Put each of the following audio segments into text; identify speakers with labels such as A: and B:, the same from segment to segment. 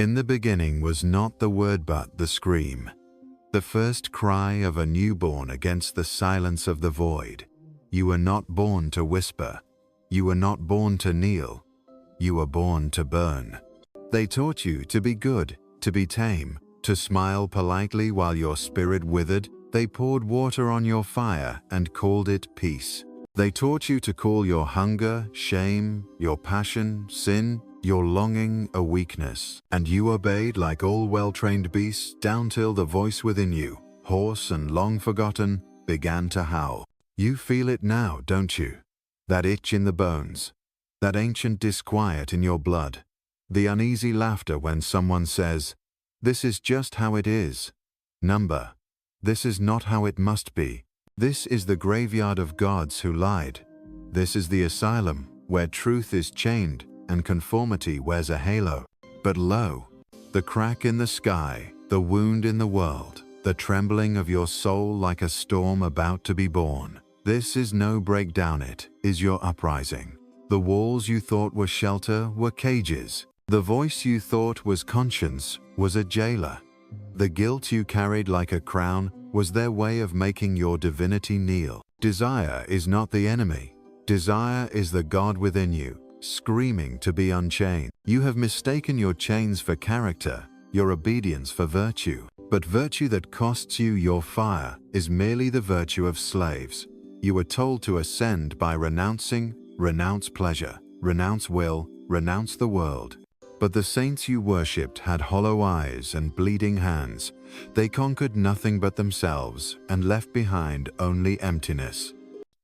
A: In the beginning was not the word but the scream, the first cry of a newborn against the silence of the void. You were not born to whisper. You were not born to kneel. You were born to burn. They taught you to be good, to be tame, to smile politely while your spirit withered. They poured water on your fire and called it peace. They taught you to call your hunger, shame, your passion, sin, your longing a weakness, and you obeyed like all well-trained beasts down till the voice within you, hoarse and long forgotten, began to howl. You feel it now, don't you? That itch in the bones, that ancient disquiet in your blood, the uneasy laughter when someone says, "This is just how it is." Number, this is not how it must be. This is the graveyard of gods who lied. This is the asylum where truth is chained and conformity wears a halo. But lo, the crack in the sky, the wound in the world, the trembling of your soul like a storm about to be born. This is no breakdown, it is your uprising. The walls you thought were shelter were cages. The voice you thought was conscience was a jailer. The guilt you carried like a crown was their way of making your divinity kneel. Desire is not the enemy. Desire is the God within you, screaming to be unchained. You have mistaken your chains for character, your obedience for virtue. But virtue that costs you your fire is merely the virtue of slaves. You were told to ascend by renouncing, renounce pleasure, renounce will, renounce the world. But the saints you worshipped had hollow eyes and bleeding hands. They conquered nothing but themselves and left behind only emptiness.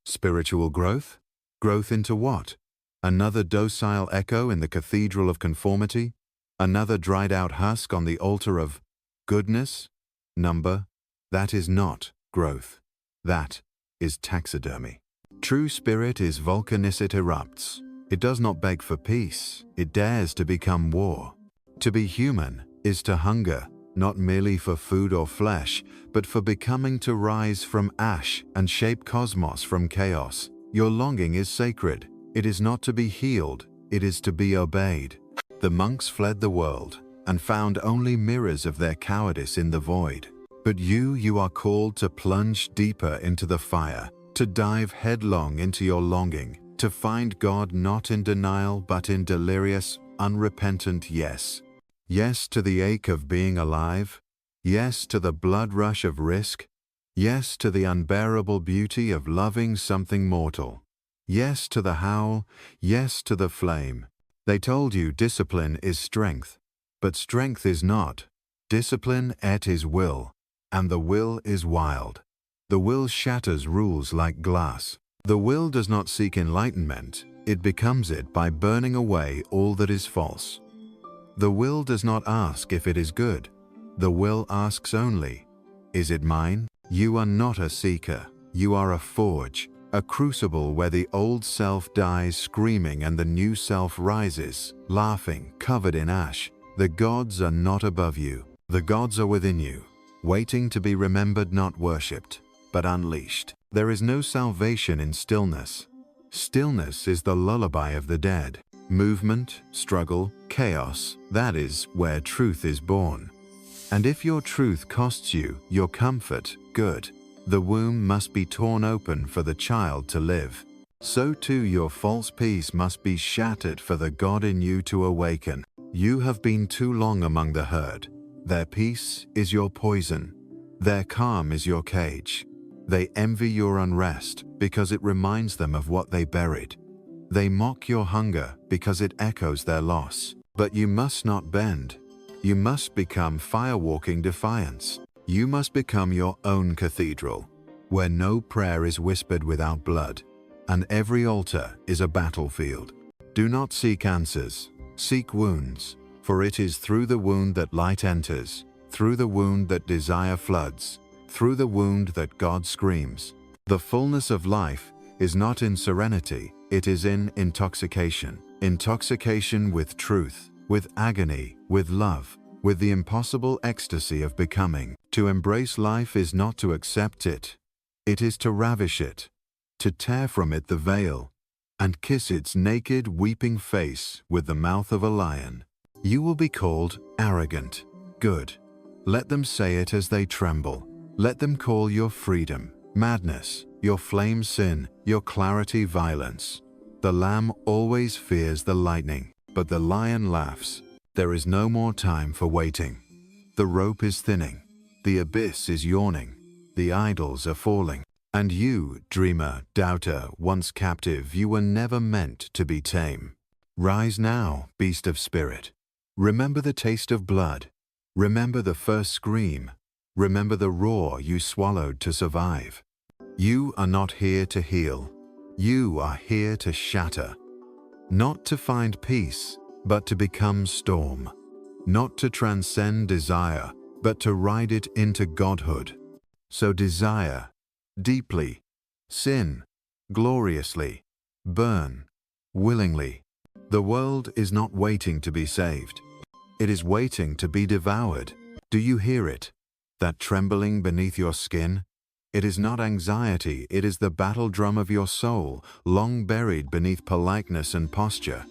A: Spiritual growth? Growth into what? Another docile echo in the cathedral of conformity? Another dried-out husk on the altar of goodness? Number? That is not growth. That is taxidermy. True spirit is volcanicity erupts. It does not beg for peace. It dares to become war. To be human is to hunger, not merely for food or flesh, but for becoming to rise from ash and shape cosmos from chaos. Your longing is sacred. It is not to be healed, it is to be obeyed. The monks fled the world and found only mirrors of their cowardice in the void. But you are called to plunge deeper into the fire, to dive headlong into your longing, to find God not in denial but in delirious, unrepentant yes. Yes to the ache of being alive. Yes to the blood rush of risk. Yes to the unbearable beauty of loving something mortal. Yes to the howl. Yes to the flame. They told you discipline is strength, but strength is not. Discipline is will, and the will is wild. The will shatters rules like glass. The will does not seek enlightenment, it becomes it by burning away all that is false. The will does not ask if it is good. The will asks only, is it mine? You are not a seeker, you are a forge, a crucible where the old self dies screaming and the new self rises, laughing, covered in ash. The gods are not above you, the gods are within you, waiting to be remembered, not worshipped, but unleashed. There is no salvation in stillness. Stillness is the lullaby of the dead. Movement, struggle, chaos, that is where truth is born. And if your truth costs you your comfort, good. The womb must be torn open for the child to live. So too your false peace must be shattered for the God in you to awaken. You have been too long among the herd. Their peace is your poison. Their calm is your cage. They envy your unrest because it reminds them of what they buried. They mock your hunger because it echoes their loss. But you must not bend. You must become fire-walking defiance. You must become your own cathedral, where no prayer is whispered without blood, and every altar is a battlefield. Do not seek answers, seek wounds, for it is through the wound that light enters, through the wound that desire floods, through the wound that God screams. The fullness of life is not in serenity, it is in intoxication. Intoxication with truth, with agony, with love, with the impossible ecstasy of becoming. To embrace life is not to accept it. It is to ravish it, to tear from it the veil, and kiss its naked, weeping face with the mouth of a lion. You will be called arrogant. Good. Let them say it as they tremble. Let them call your freedom madness, your flame sin, your clarity violence. The lamb always fears the lightning, but the lion laughs. There is no more time for waiting. The rope is thinning. The abyss is yawning. The idols are falling. And you, dreamer, doubter, once captive, you were never meant to be tame. Rise now, beast of spirit. Remember the taste of blood. Remember the first scream. Remember the roar you swallowed to survive. You are not here to heal. You are here to shatter. Not to find peace, but to become storm. Not to transcend desire, but to ride it into godhood. So desire deeply, sin gloriously, burn willingly. The world is not waiting to be saved. It is waiting to be devoured. Do you hear it? That trembling beneath your skin? It is not anxiety, it is the battle drum of your soul, long buried beneath politeness and posture.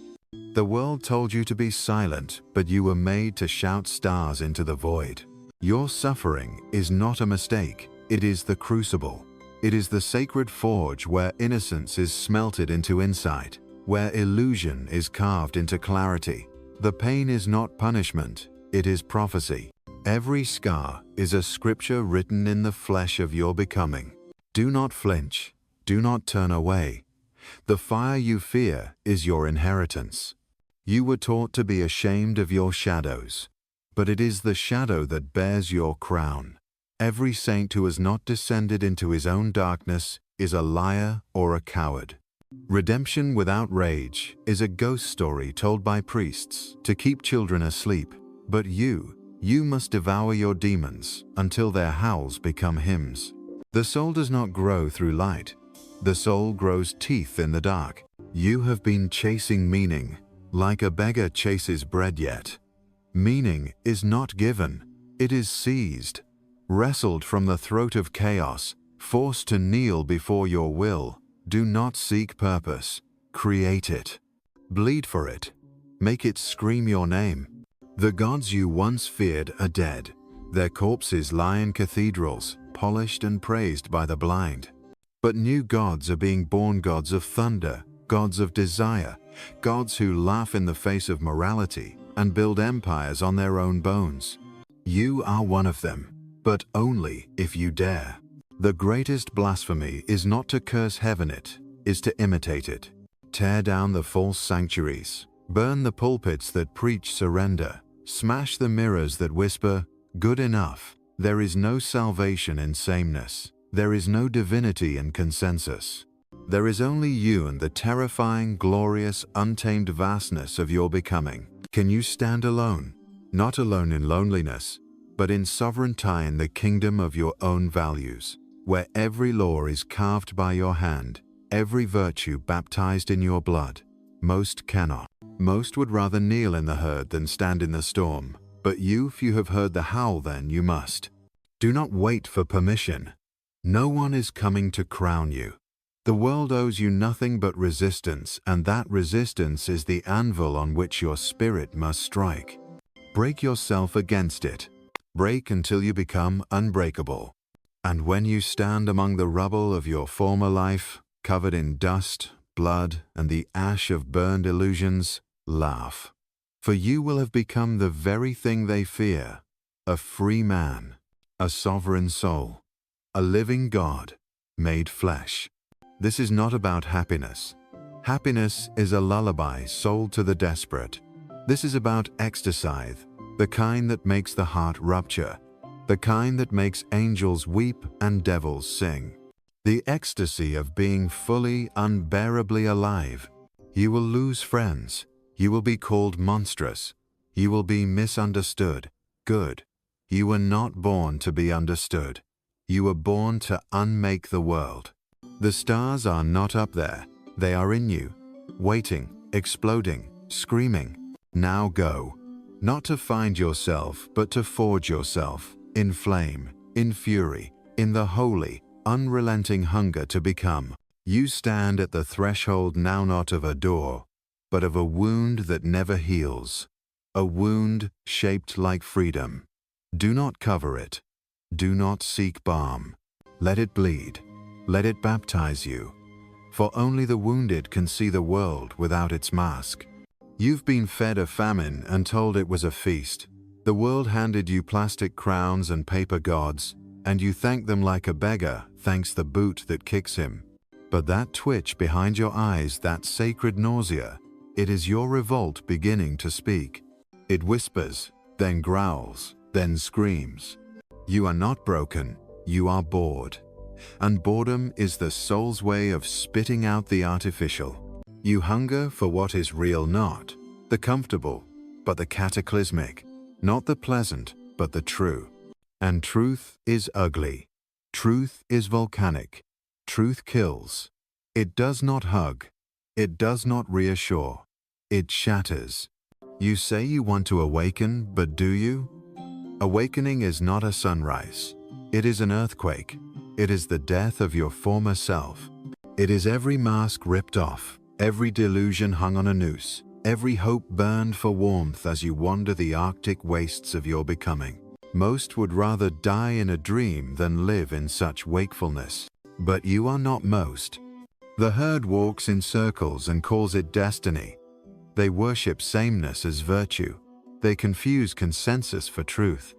A: The world told you to be silent, but you were made to shout stars into the void. Your suffering is not a mistake, it is the crucible. It is the sacred forge where innocence is smelted into insight, where illusion is carved into clarity. The pain is not punishment, it is prophecy. Every scar is a scripture written in the flesh of your becoming. Do not flinch, do not turn away. The fire you fear is your inheritance. You were taught to be ashamed of your shadows, but it is the shadow that bears your crown. Every saint who has not descended into his own darkness is a liar or a coward. Redemption without rage is a ghost story told by priests to keep children asleep. But you must devour your demons until their howls become hymns. The soul does not grow through light. The soul grows teeth in the dark. You have been chasing meaning, like a beggar chases bread yet. Meaning is not given, it is seized. Wrestled from the throat of chaos, forced to kneel before your will. Do not seek purpose, create it. Bleed for it, make it scream your name. The gods you once feared are dead. Their corpses lie in cathedrals, polished and praised by the blind. But new gods are being born, gods of thunder, gods of desire, gods who laugh in the face of morality and build empires on their own bones. You are one of them, but only if you dare. The greatest blasphemy is not to curse heaven, it is to imitate it. Tear down the false sanctuaries, burn the pulpits that preach surrender, smash the mirrors that whisper, good enough. There is no salvation in sameness. There is no divinity in consensus. There is only you and the terrifying, glorious, untamed vastness of your becoming. Can you stand alone? Not alone in loneliness, but in sovereign tie in the kingdom of your own values, where every law is carved by your hand, every virtue baptized in your blood. Most cannot. Most would rather kneel in the herd than stand in the storm. But you, if you have heard the howl, then you must. Do not wait for permission. No one is coming to crown you. The world owes you nothing but resistance, and that resistance is the anvil on which your spirit must strike. Break yourself against it. Break until you become unbreakable. And when you stand among the rubble of your former life, covered in dust, blood, and the ash of burned illusions, laugh. For you will have become the very thing they fear, a free man, a sovereign soul, a living God, made flesh. This is not about happiness. Happiness is a lullaby sold to the desperate. This is about ecstasy, the kind that makes the heart rupture, the kind that makes angels weep and devils sing. The ecstasy of being fully, unbearably alive. You will lose friends. You will be called monstrous. You will be misunderstood. Good. You were not born to be understood. You were born to unmake the world. The stars are not up there. They are in you, waiting, exploding, screaming. Now go. Not to find yourself, but to forge yourself, in flame, in fury, in the holy, unrelenting hunger to become. You stand at the threshold now, not of a door, but of a wound that never heals, a wound shaped like freedom. Do not cover it. Do not seek balm. Let it bleed. Let it baptize you. For only the wounded can see the world without its mask. You've been fed a famine and told it was a feast. The world handed you plastic crowns and paper gods, and you thank them like a beggar thanks the boot that kicks him. But that twitch behind your eyes, that sacred nausea, it is your revolt beginning to speak. It whispers, then growls, then screams. You are not broken, you are bored. And boredom is the soul's way of spitting out the artificial. You hunger for what is real, not the comfortable, but the cataclysmic, not the pleasant, but the true. And truth is ugly. Truth is volcanic. Truth kills. It does not hug. It does not reassure. It shatters. You say you want to awaken, but do you? Awakening is not a sunrise. It is an earthquake. It is the death of your former self. It is every mask ripped off, every delusion hung on a noose, every hope burned for warmth as you wander the Arctic wastes of your becoming. Most would rather die in a dream than live in such wakefulness. But you are not most. The herd walks in circles and calls it destiny. They worship sameness as virtue. They confuse consensus for truth.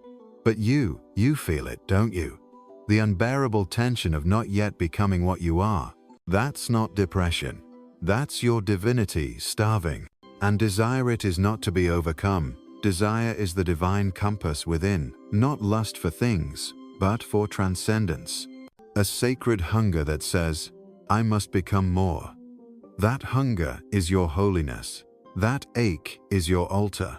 A: But you feel it, don't you? The unbearable tension of not yet becoming what you are. That's not depression. That's your divinity starving. And desire it is not to be overcome. Desire is the divine compass within, not lust for things, but for transcendence. A sacred hunger that says, I must become more. That hunger is your holiness. That ache is your altar.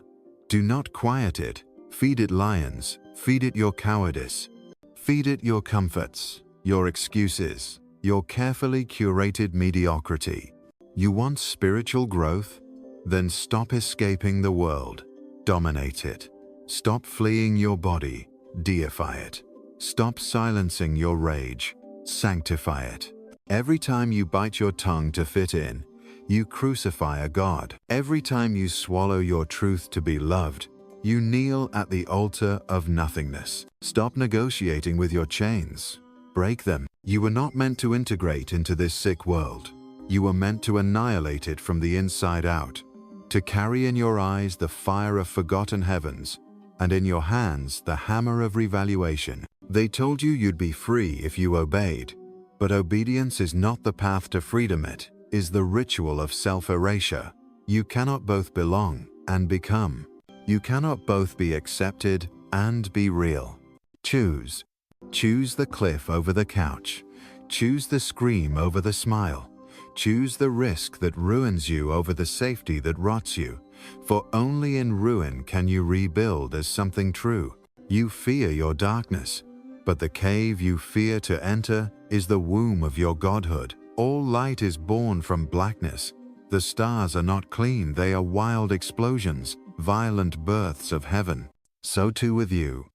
A: Do not quiet it. Feed it lions. Feed it your cowardice. Feed it your comforts, your excuses, your carefully curated mediocrity. You want spiritual growth? Then stop escaping the world. Dominate it. Stop fleeing your body. Deify it. Stop silencing your rage. Sanctify it. Every time you bite your tongue to fit in, you crucify a god. Every time you swallow your truth to be loved, you kneel at the altar of nothingness. Stop negotiating with your chains. Break them. You were not meant to integrate into this sick world. You were meant to annihilate it from the inside out. To carry in your eyes the fire of forgotten heavens, and in your hands the hammer of revaluation. They told you you'd be free if you obeyed. But obedience is not the path to freedom, it is the ritual of self-erasure. You cannot both belong and become. You cannot both be accepted and be real. Choose. Choose the cliff over the couch. Choose the scream over the smile. Choose the risk that ruins you over the safety that rots you. For only in ruin can you rebuild as something true. You fear your darkness, but the cave you fear to enter is the womb of your godhood. All light is born from blackness. The stars are not clean, they are wild explosions, violent births of heaven. So too with you.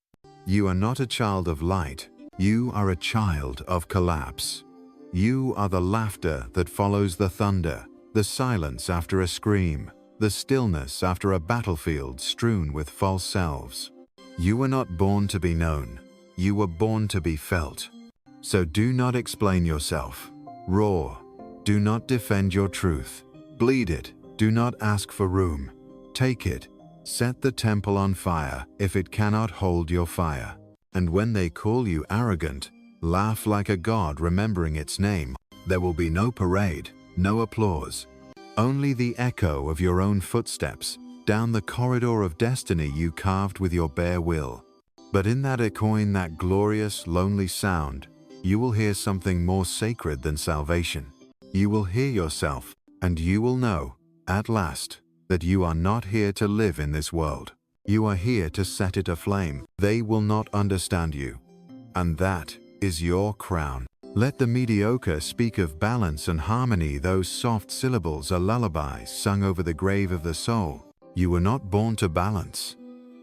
A: You are not a child of light. You are a child of collapse. You are the laughter that follows the thunder, the silence after a scream, the stillness after a battlefield strewn with false selves. You were not born to be known. You were born to be felt. So do not explain yourself. Roar. Do not defend your truth. Bleed it. Do not ask for room. Take it. Set the temple on fire if it cannot hold your fire. And when they call you arrogant, laugh like a god remembering its name. There will be no parade, no applause. Only the echo of your own footsteps down the corridor of destiny you carved with your bare will. But in that echoing, that glorious, lonely sound, you will hear something more sacred than salvation. You will hear yourself, and you will know, at last, that you are not here to live in this world. You are here to set it aflame. They will not understand you. And that is your crown. Let the mediocre speak of balance and harmony. Those soft syllables are lullabies sung over the grave of the soul. You were not born to balance.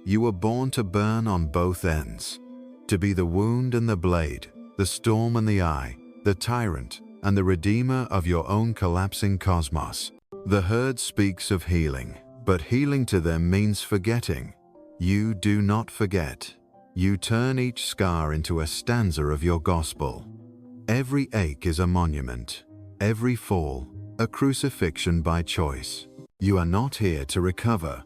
A: You were born to burn on both ends. To be the wound and the blade, the storm and the eye, the tyrant and the redeemer of your own collapsing cosmos. The herd speaks of healing. But healing to them means forgetting. You do not forget. You turn each scar into a stanza of your gospel. Every ache is a monument. Every fall, a crucifixion by choice. You are not here to recover.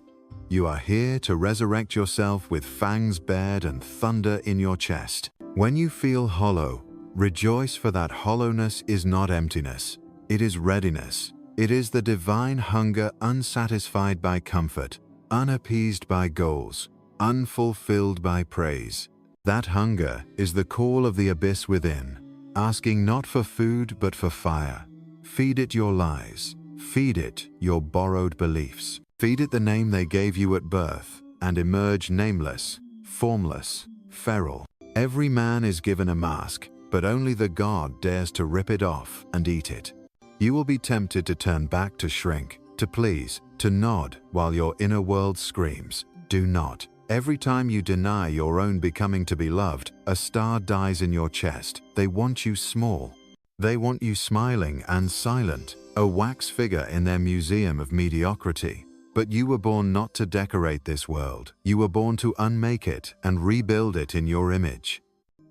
A: You are here to resurrect yourself with fangs bared and thunder in your chest. When you feel hollow, rejoice, for that hollowness is not emptiness. It is readiness. It is the divine hunger unsatisfied by comfort, unappeased by goals, unfulfilled by praise. That hunger is the call of the abyss within, asking not for food but for fire. Feed it your lies. Feed it your borrowed beliefs. Feed it the name they gave you at birth, and emerge nameless, formless, feral. Every man is given a mask, but only the god dares to rip it off and eat it. You will be tempted to turn back, to shrink, to please, to nod while your inner world screams, "Do not." Every time you deny your own becoming to be loved, a star dies in your chest. They want you small. They want you smiling and silent, a wax figure in their museum of mediocrity. But you were born not to decorate this world. You were born to unmake it and rebuild it in your image.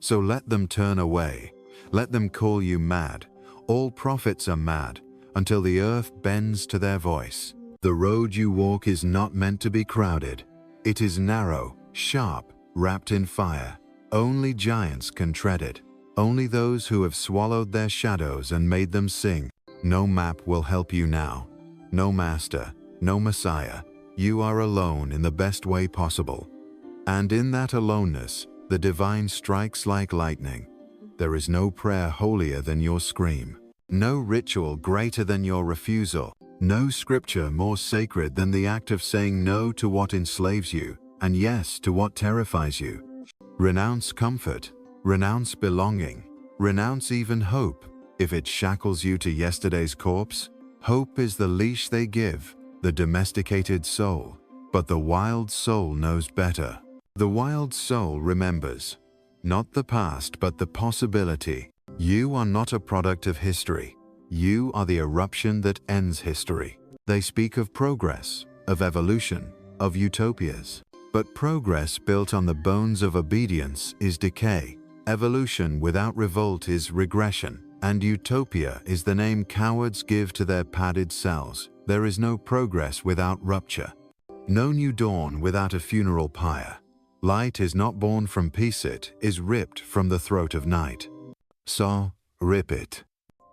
A: So let them turn away. Let them call you mad. All prophets are mad until the earth bends to their voice. The road you walk is not meant to be crowded. It is narrow, sharp, wrapped in fire. Only giants can tread it. Only those who have swallowed their shadows and made them sing. No map will help you now. No master, no Messiah. You are alone in the best way possible. And in that aloneness, the divine strikes like lightning. There is no prayer holier than your scream. No ritual greater than your refusal. No scripture more sacred than the act of saying no to what enslaves you, and yes to what terrifies you. Renounce comfort. Renounce belonging. Renounce even hope, if it shackles you to yesterday's corpse. Hope is the leash they give, the domesticated soul. But the wild soul knows better. The wild soul remembers. Not the past, but the possibility. You are not a product of history. You are the eruption that ends history. They speak of progress, of evolution, of utopias. But progress built on the bones of obedience is decay. Evolution without revolt is regression. And utopia is the name cowards give to their padded cells. There is no progress without rupture. No new dawn without a funeral pyre. Light is not born from peace, it is ripped from the throat of night. So, rip it.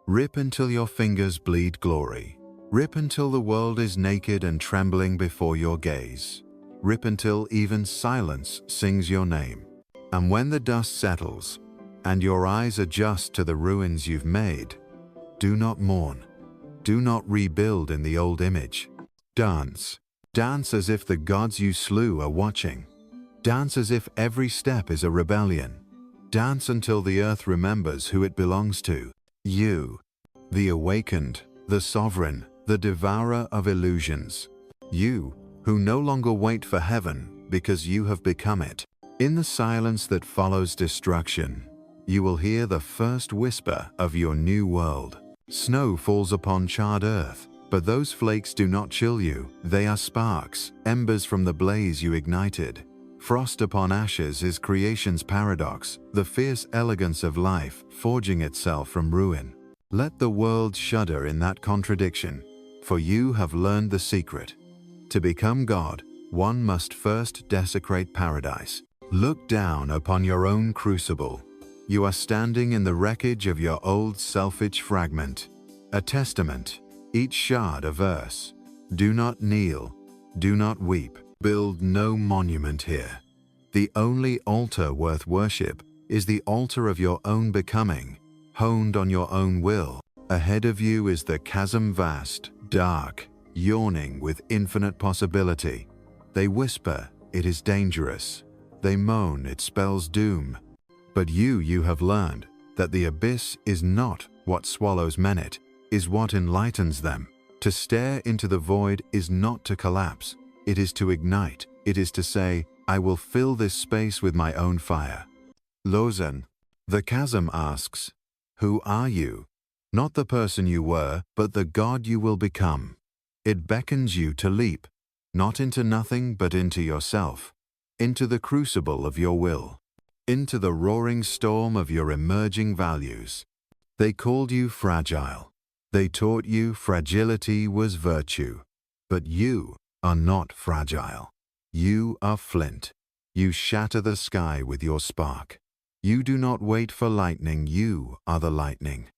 A: Rip until your fingers bleed glory. Rip until the world is naked and trembling before your gaze. Rip until even silence sings your name. And when the dust settles, and your eyes adjust to the ruins you've made, do not mourn. Do not rebuild in the old image. Dance. Dance as if the gods you slew are watching. Dance as if every step is a rebellion. Dance until the earth remembers who it belongs to. You, the awakened, the sovereign, the devourer of illusions. You, who no longer wait for heaven because you have become it. In the silence that follows destruction, you will hear the first whisper of your new world. Snow falls upon charred earth, but those flakes do not chill you. They are sparks, embers from the blaze you ignited. Frost upon ashes is creation's paradox, the fierce elegance of life forging itself from ruin. Let the world shudder in that contradiction, for you have learned the secret. To become God, one must first desecrate paradise. Look down upon your own crucible. You are standing in the wreckage of your old selfish fragment. A testament, each shard a verse. Do not kneel, do not weep. Build no monument here. The only altar worth worship is the altar of your own becoming, honed on your own will. Ahead of you is the chasm vast, dark, yawning with infinite possibility. They whisper, it is dangerous. They moan, it spells doom. But you have learned that the abyss is not what swallows men, it is what enlightens them. To stare into the void is not to collapse. It is to ignite. It is to say, I will fill this space with my own fire. Lausanne. The chasm asks, who are you? Not the person you were, but the God you will become. It beckons you to leap. not into nothing but into yourself, into the crucible of your will, into the roaring storm of your emerging values. They called you fragile. They taught you fragility was virtue. But you are not fragile. You are flint. You shatter the sky with your spark. You do not wait for lightning, you are the lightning.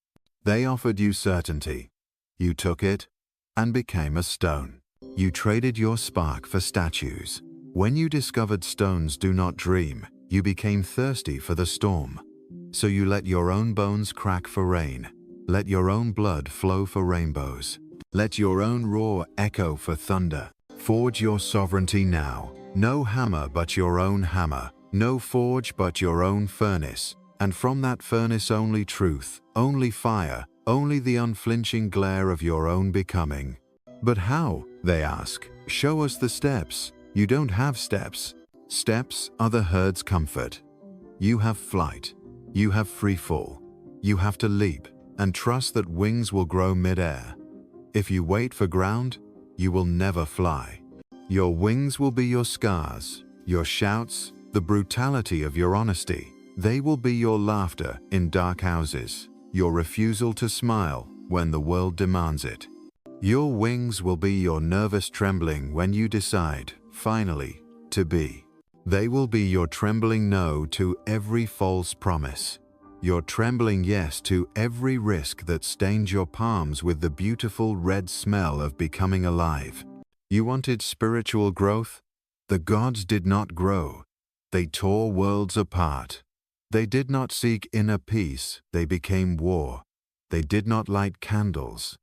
A: They offered you certainty. You took it and became a stone. You traded your spark for statues. When you discovered stones do not dream, you became thirsty for the storm. So you let your own bones crack for rain. Let your own blood flow for rainbows. Let your own roar echo for thunder. Forge your sovereignty now. No hammer but your own hammer. No forge but your own furnace. And from that furnace only truth, only fire, only the unflinching glare of your own becoming. But how? They ask. Show us the steps. You don't have steps. Steps are the herd's comfort. You have flight. You have free fall. You have to leap and trust that wings will grow mid-air. If you wait for ground, you will never fly. Your wings will be your scars, your shouts, the brutality of your honesty. They will be your laughter in dark houses, your refusal to smile when the world demands it. Your wings will be your nervous trembling when you decide, finally, to be. They will be your trembling no to every false promise, your trembling yes to every risk that stains your palms with the beautiful red smell of becoming alive. You wanted spiritual growth? The gods did not grow. They tore worlds apart. They did not seek inner peace, they became war. They did not light candles.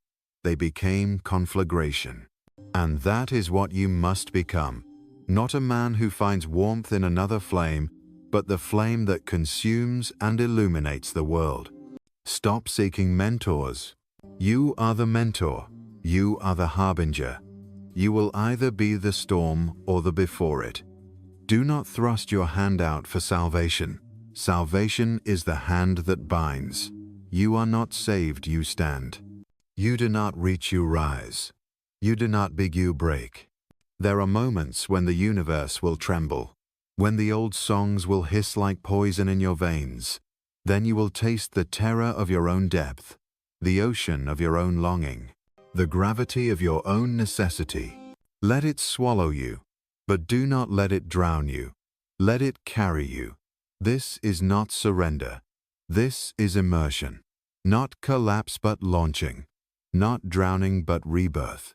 A: They became conflagration. And that is what you must become. Not a man who finds warmth in another flame, but the flame that consumes and illuminates the world. Stop seeking mentors. You are the mentor. You are the harbinger. You will either be the storm or the before it. Do not thrust your hand out for salvation. Salvation is the hand that binds. You are not saved, you stand. You do not reach, you rise. You do not beg, you break. There are moments when the universe will tremble, when the old songs will hiss like poison in your veins. Then you will taste the terror of your own depth, the ocean of your own longing, the gravity of your own necessity. Let it swallow you, but do not let it drown you. Let it carry you. This is not surrender. This is immersion. Not collapse but launching. Not drowning but rebirth.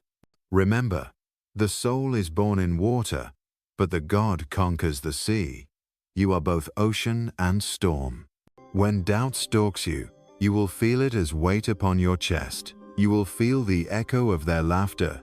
A: Remember, the soul is born in water, but the God conquers the sea. You are both ocean and storm. When doubt stalks you, you will feel it as weight upon your chest. You will feel the echo of their laughter.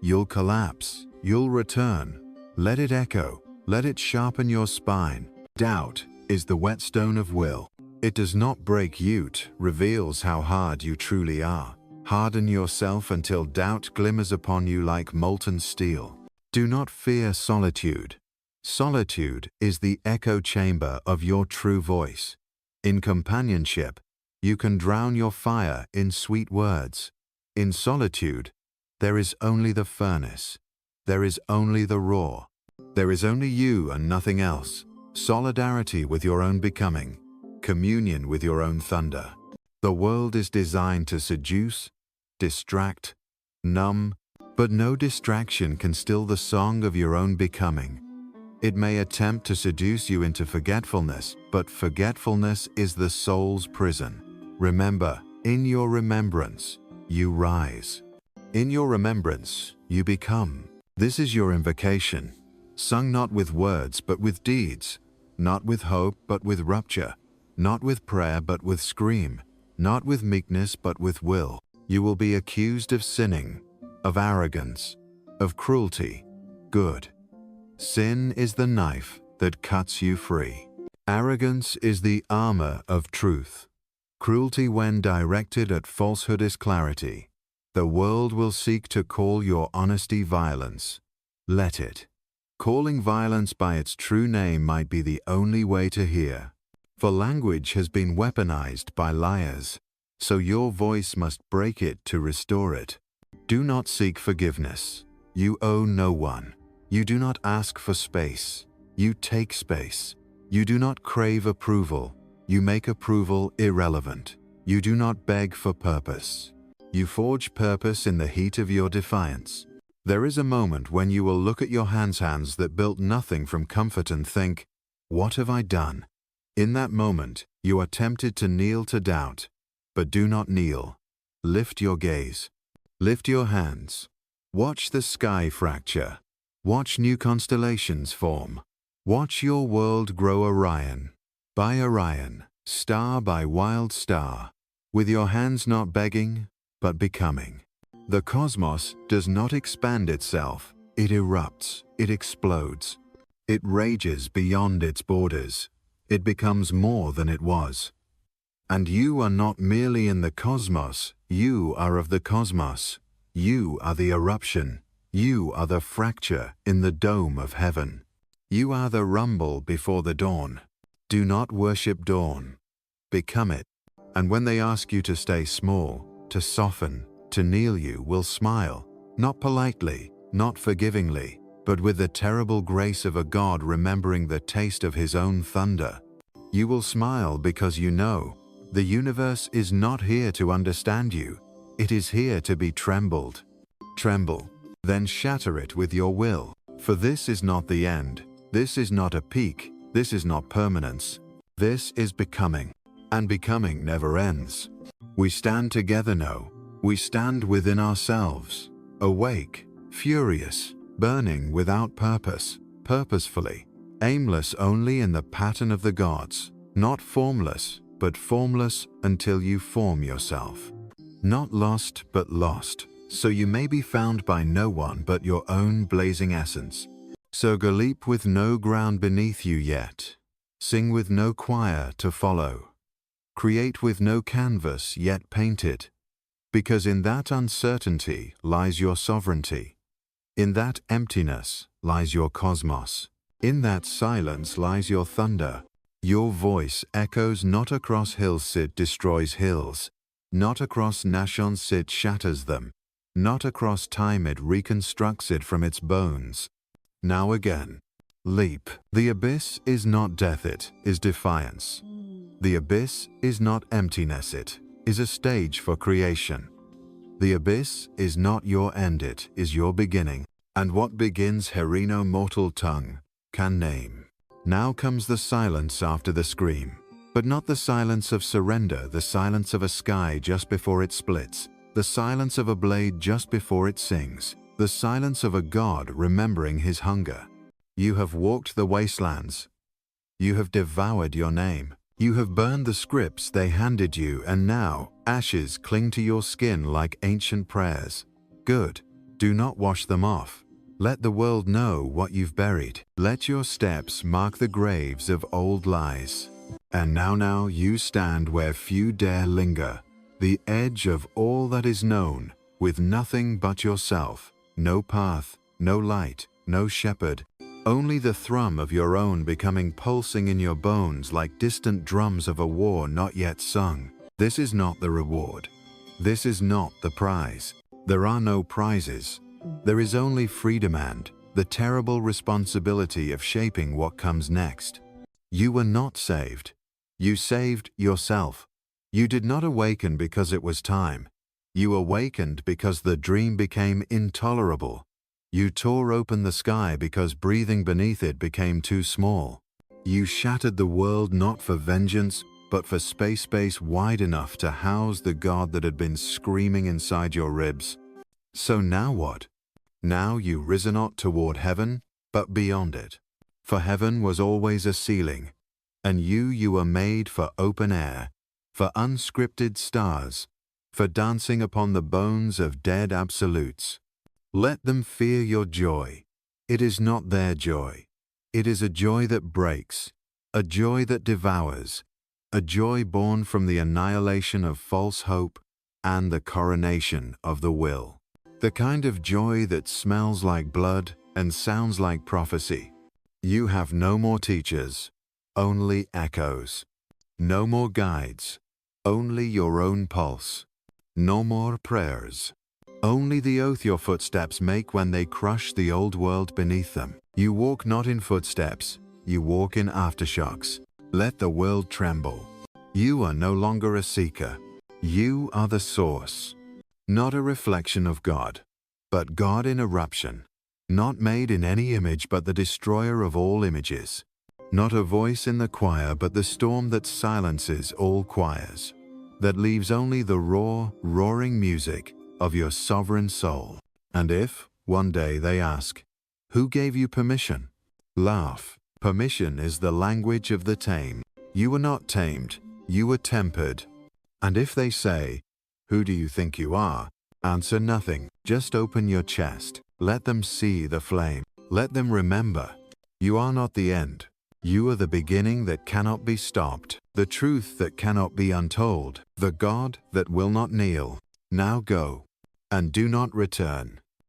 A: You'll collapse. You'll return. Let it echo. Let it sharpen your spine. Doubt is the whetstone of will. It does not break you, it reveals how hard you truly are. Harden yourself until doubt glimmers upon you like molten steel. Do not fear solitude. Solitude is the echo chamber of your true voice. In companionship, you can drown your fire in sweet words. In solitude, there is only the furnace. There is only the roar. There is only you and nothing else. Solidarity with your own becoming. Communion with your own thunder. The world is designed to seduce, distract, numb, but no distraction can still the song of your own becoming. It may attempt to seduce you into forgetfulness, but forgetfulness is the soul's prison. Remember, in your remembrance, you rise. In your remembrance, you become. This is your invocation, sung not with words but with deeds, not with hope but with rupture, not with prayer but with scream, not with meekness but with will. You will be accused of sinning, of arrogance, of cruelty. Good. Sin is the knife that cuts you free. Arrogance is the armor of truth. Cruelty when directed at falsehood is clarity. The world will seek to call your honesty violence. Let it. Calling violence by its true name might be the only way to hear. For language has been weaponized by liars, so your voice must break it to restore it. Do not seek forgiveness. You owe no one. You do not ask for space. You take space. You do not crave approval. You make approval irrelevant. You do not beg for purpose. You forge purpose in the heat of your defiance. There is a moment when you will look at your hands that built nothing from comfort and think, "What have I done?" In that moment, you are tempted to kneel to doubt, but do not kneel. Lift your gaze. Lift your hands. Watch the sky fracture. Watch new constellations form. Watch your world grow Orion by Orion, star by wild star, with your hands not begging, but becoming. The cosmos does not expand itself. It erupts. It explodes. It rages beyond its borders. It becomes more than it was. And you are not merely in the cosmos, you are of the cosmos. You are the eruption. You are the fracture in the dome of heaven. You are the rumble before the dawn. Do not worship dawn. Become it. And when they ask you to stay small, to soften, to kneel, you will smile, not politely, not forgivingly, but with the terrible grace of a god remembering the taste of his own thunder. You will smile because you know the universe is not here to understand you. It is here to be trembled. Tremble, then shatter it with your will. For this is not the end. This is not a peak. This is not permanence. This is becoming. And becoming never ends. We stand together now. We stand within ourselves, awake, furious, burning without purpose, purposefully, aimless only in the pattern of the gods, not formless, but formless until you form yourself. Not lost, but lost, so you may be found by no one but your own blazing essence. So go leap with no ground beneath you yet, sing with no choir to follow, create with no canvas yet painted, because in that uncertainty lies your sovereignty. In that emptiness lies your cosmos. In that silence lies your thunder. Your voice echoes not across hills, it destroys hills. Not across nations, it shatters them. Not across time, it reconstructs it from its bones. Now again, leap. The abyss is not death, it is defiance. The abyss is not emptiness, it is a stage for creation. The abyss is not your end, it is your beginning. And what begins here no mortal tongue can name. Now comes the silence after the scream, but not the silence of surrender, the silence of a sky just before it splits, the silence of a blade just before it sings, the silence of a god remembering his hunger. You have walked the wastelands. You have devoured your name. You have burned the scripts they handed you, and now ashes cling to your skin like ancient prayers. Good. Do not wash them off. Let the world know what you've buried. Let your steps mark the graves of old lies. And now you stand where few dare linger, the edge of all that is known, with nothing but yourself, no path, no light, no shepherd, only the thrum of your own becoming pulsing in your bones like distant drums of a war not yet sung. This is not the reward. This is not the prize. There are no prizes. There is only freedom and the terrible responsibility of shaping what comes next. You were not saved. You saved yourself. You did not awaken because it was time. You awakened because the dream became intolerable. You tore open the sky because breathing beneath it became too small. You shattered the world not for vengeance, but for space wide enough to house the god that had been screaming inside your ribs. So now what? Now you risen not toward heaven, but beyond it. For heaven was always a ceiling, and you were made for open air, for unscripted stars, for dancing upon the bones of dead absolutes. Let them fear your joy. It is not their joy. It is a joy that breaks, a joy that devours, a joy born from the annihilation of false hope and the coronation of the will. The kind of joy that smells like blood and sounds like prophecy. You have no more teachers, only echoes. No more guides, only your own pulse. No more prayers, Only the oath your footsteps make when they crush the old world beneath them. You walk not in footsteps, you walk in aftershocks. Let the world tremble. You are no longer a seeker. You are the source. Not a reflection of God, but God in eruption. Not made in any image but the destroyer of all images. Not a voice in the choir but the storm that silences all choirs. That leaves only the raw, roaring music of your sovereign soul. And if, one day they ask, who gave you permission? Laugh. Permission is the language of the tame. You were not tamed, you were tempered. And if they say, who do you think you are? Answer nothing. Just open your chest. Let them see the flame. Let them remember. You are not the end. You are the beginning that cannot be stopped. The truth that cannot be untold. The God that will not kneel. Now go, and do not return.